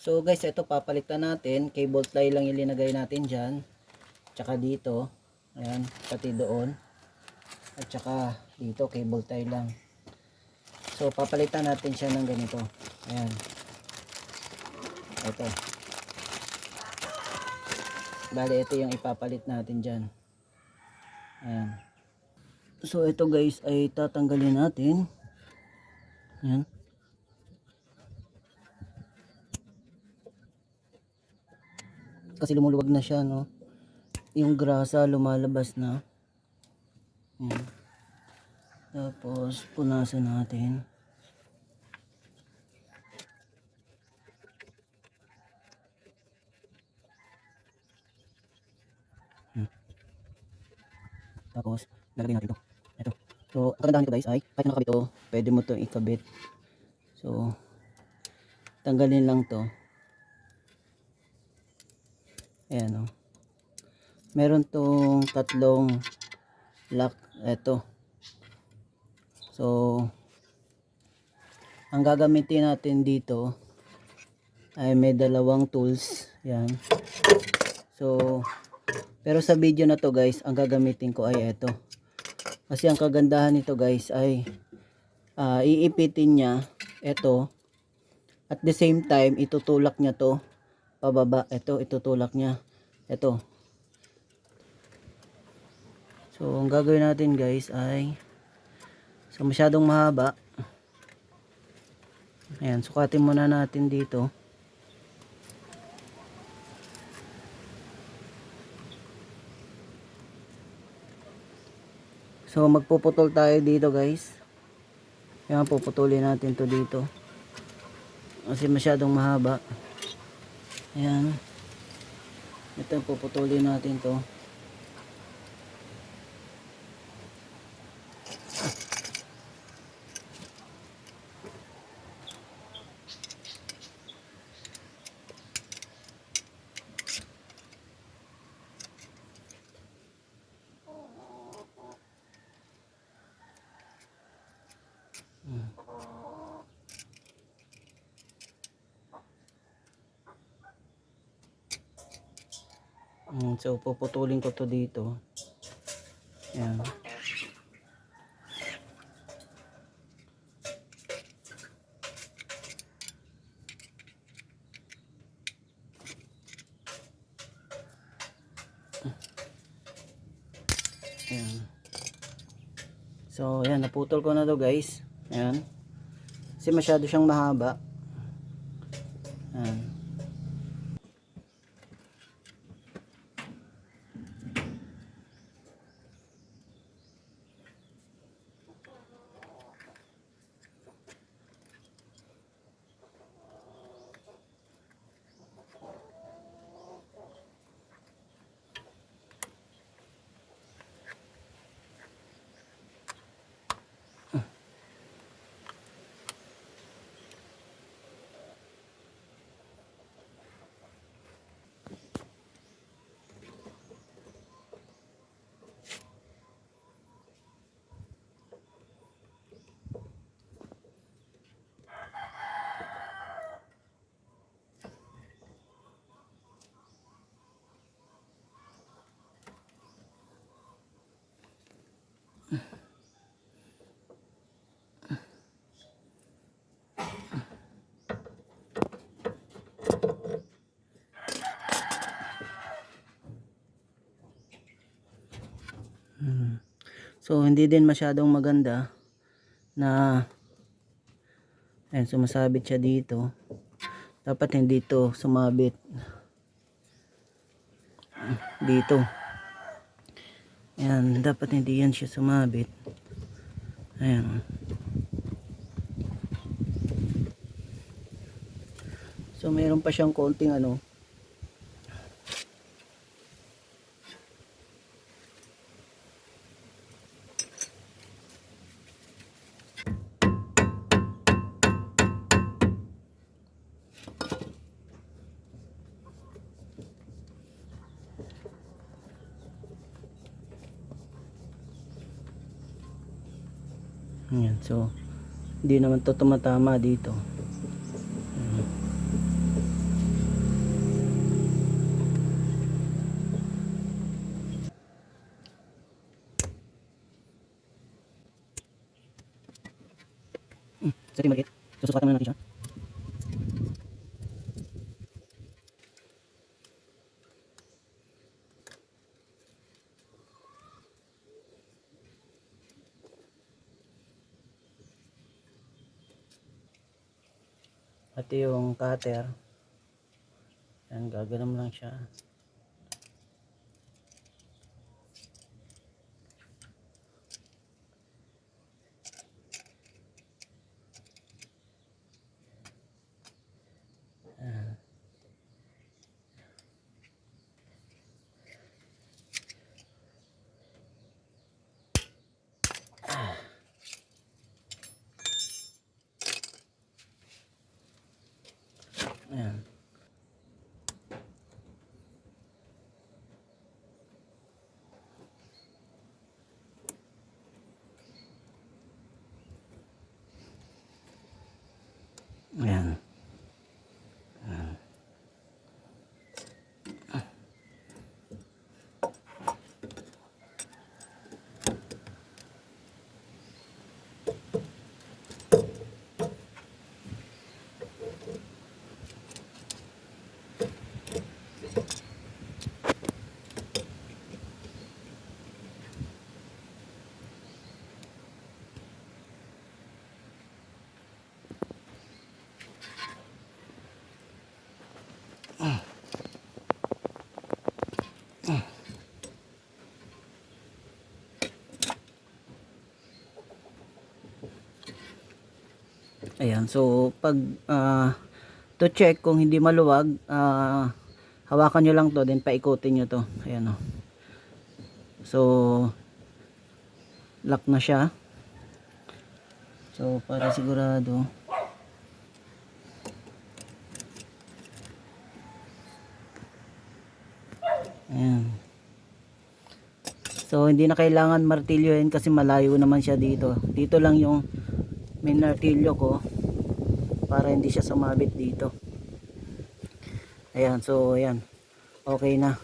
So guys, ito papalitan natin. Cable tie lang ilinagay natin dyan. Tsaka dito. Ayan, pati doon. At tsaka dito, cable tie lang. So papalitan natin siya ng ganito. Ayan. Ito. Bale, ito yung ipapalit natin dyan. Ayan. So ito guys ay tatanggalin natin. Ayan. Kasi lumuluwag na siya, no? Yung grasa lumalabas na. Ayan. Tapos punasan natin. Ayan. Tapos lalagay natin ito. Ito. So ang kagandahan nito guys ay kahit nakakabit ito, pwede mo ito ikabit. So tanggalin lang to. Ayan, oh. Meron tong tatlong lock. Ito. So ang gagamitin natin dito ay may dalawang tools. Yan. So pero sa video na to guys, ang gagamitin ko ay ito. Kasi ang kagandahan nito guys ay iipitin niya ito. At the same time itutulak niya to pababa. Ito itutulak niya. Ito. So ang gagawin natin guys ay so masyadong mahaba. Ayan, sukatin muna natin dito. So magpuputol tayo dito guys. Ayan, puputulin natin to dito. Kasi masyadong mahaba. Ayan. Ito puputulin natin to. So puputulin ko to dito. Ayan. Ayan. So ayan, naputol ko na to guys. Ayan. Kasi masyado siyang mahaba. Ayan. So hindi din masyadong maganda na ayan, sumasabit siya dito. Dapat hindi to sumabit dito. Ayan, dapat hindi yan siya sumabit. Ayan. So mayroon pa siyang konting ano. Ayan, so hindi naman to tumatama dito. Ayan. So ito yung maliit. Susukatan muna natin siya. At yung cutter, yan, gaganon lang siya. Ayan. Ayan. Ayan, so pag to check kung hindi maluwag, hawakan nyo lang to, then paikutin nyo to. Ayan o. So lock na siya. So para sigurado. Ayan. So hindi na kailangan martilyohin kasi malayo naman siya dito. Dito lang yung minartilyo ko para hindi siya sumabit dito. Ayan, so ayan, okay na.